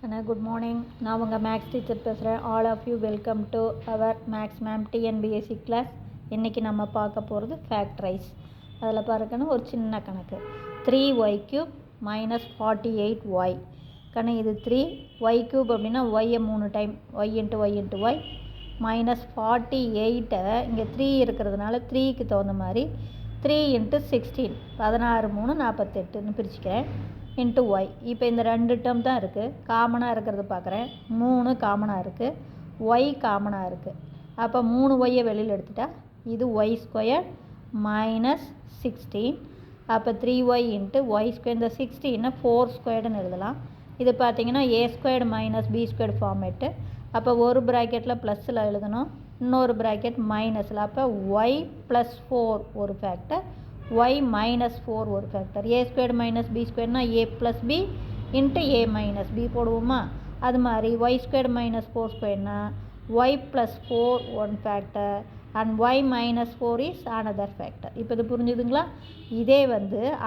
Good morning. நான் உங்கள் maths teacher பேசுகிறேன். All of you welcome to our maths ma'am TNPSC class. இன்றைக்கி நம்ம பார்க்க போகிறது ஃபேக்ட்ரைஸ். அதில் பாருக்கணும் ஒரு சின்ன கணக்கு 3y³ மைனஸ் 48y. இது 3y³ அப்படின்னா ஒய்யை 3 time y into y minus 48 இங்கே 3 இருக்கிறதுனால 3க்கு தகுந்த மாதிரி 3 இன்ட்டு 16 16 3 48ன்னு பிரிச்சுக்கிறேன் இன்ட்டு ஒய். இப்போ இந்த 2 டேர்ம் தான் இருக்குது. காமனாக இருக்கிறது பார்க்குறேன். 3 காமனாக இருக்குது, ஒய் காமனாக இருக்குது. அப்போ 3 ஒய்யை வெளியில் எடுத்துட்டா இது y² மைனஸ் 16. அப்போ 3y இன்ட்டு y². இந்த 16 4² எழுதலாம். இது பார்த்திங்கன்னா a² மைனஸ் b² ஃபார்மேட்டு. அப்போ ஒரு ப்ராக்கெட்டில் ப்ளஸில் எழுதணும், இன்னொரு ப்ராக்கெட் மைனஸில். அப்போ y + 4 ஒரு ஃபேக்டர், y மைனஸ் 4 ஒரு ஃபேக்டர். a² மைனஸ் b²னா a + b into a minus b போடுவோமா? அது மாதிரி y² மைனஸ் 4²னா y + 4 one factor and y minus 4 is another factor. இப்போ இது புரிஞ்சுதுங்களா? இதே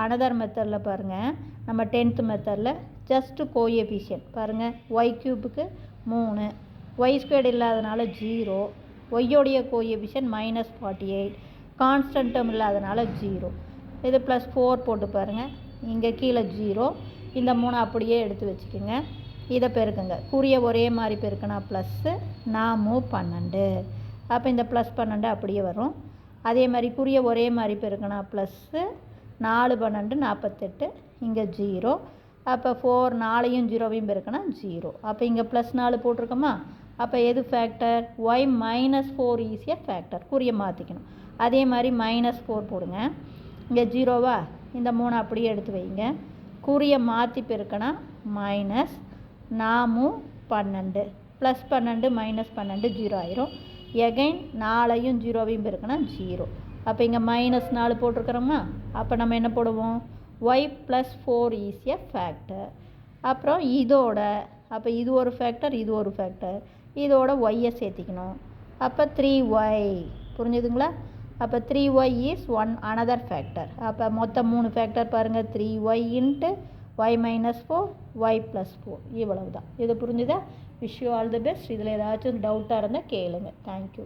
அனதர் மெத்தடில் பாருங்கள். நம்ம 10th மெத்தடில் ஜஸ்ட்டு கோஎஃபிஷியன்ட் பாருங்கள். y³ 3, y² இல்லாதனால 0, ஒய்யோடைய கோஎஃபிஷியன்ட் மைனஸ் 48, கான்ஸ்டன்ட் டேர்ம் இல்லாதனால 0. இது ப்ளஸ் 4 போட்டு பாருங்கள். இங்கே கீழே 0, இந்த 3 அப்படியே எடுத்து வச்சுக்கோங்க. இதை பெருக்குங்க. குறிய ஒரே மாதிரி பெருக்குனா ப்ளஸ்ஸு, 12. அப்போ இந்த ப்ளஸ் 12 அப்படியே வரும். அதே மாதிரி குறிய ஒரே மாதிரி பெருக்குனா ப்ளஸ்ஸு, 4 12 48, இங்கே 0. அப்போ 4 4ஐயும் 0வையும் பெருக்குனா 0. அப்போ இங்கே ப்ளஸ் 4 போட்டிருக்கோமா? அப்போ எது ஃபேக்டர்? ஒய் மைனஸ் 4 ஈஸியாக ஃபேக்டர். குறிய மாற்றிக்கணும். அதே மாதிரி மைனஸ் 4 போடுங்க. இங்கே 0வா? இந்த 3 அப்படியே எடுத்து வைங்க. குறிய மாற்றி பெருக்கனா மைனஸ் 12 ப்ளஸ் 12 மைனஸ் 12 0 ஆயிரும். எகைன் 4ஐயும் 0வையும் பெருக்கனா 0. அப்போ இங்கே மைனஸ் 4 போட்டிருக்கிறோமா? அப்போ நம்ம என்ன போடுவோம்? ஒய் + 4 ஈஸியாக ஃபேக்டர். அப்புறம் இதோட அப்போ இது ஒரு ஃபேக்டர், இது ஒரு ஃபேக்டர், இதோட ஒய்யை சேர்த்திக்கணும். அப்போ 3y. புரிஞ்சுதுங்களா? அப்போ 3y இஸ் அனதர் ஃபேக்டர். அப்போ மொத்தம் 3 ஃபேக்டர் பாருங்கள். 3y into y minus 4, y + 4. இவ்வளவு தான். இது புரிஞ்சுதா? Wish you all the best. இதில் ஏதாச்சும் டவுட்டாக இருந்தால் கேளுங்க. தேங்க்யூ.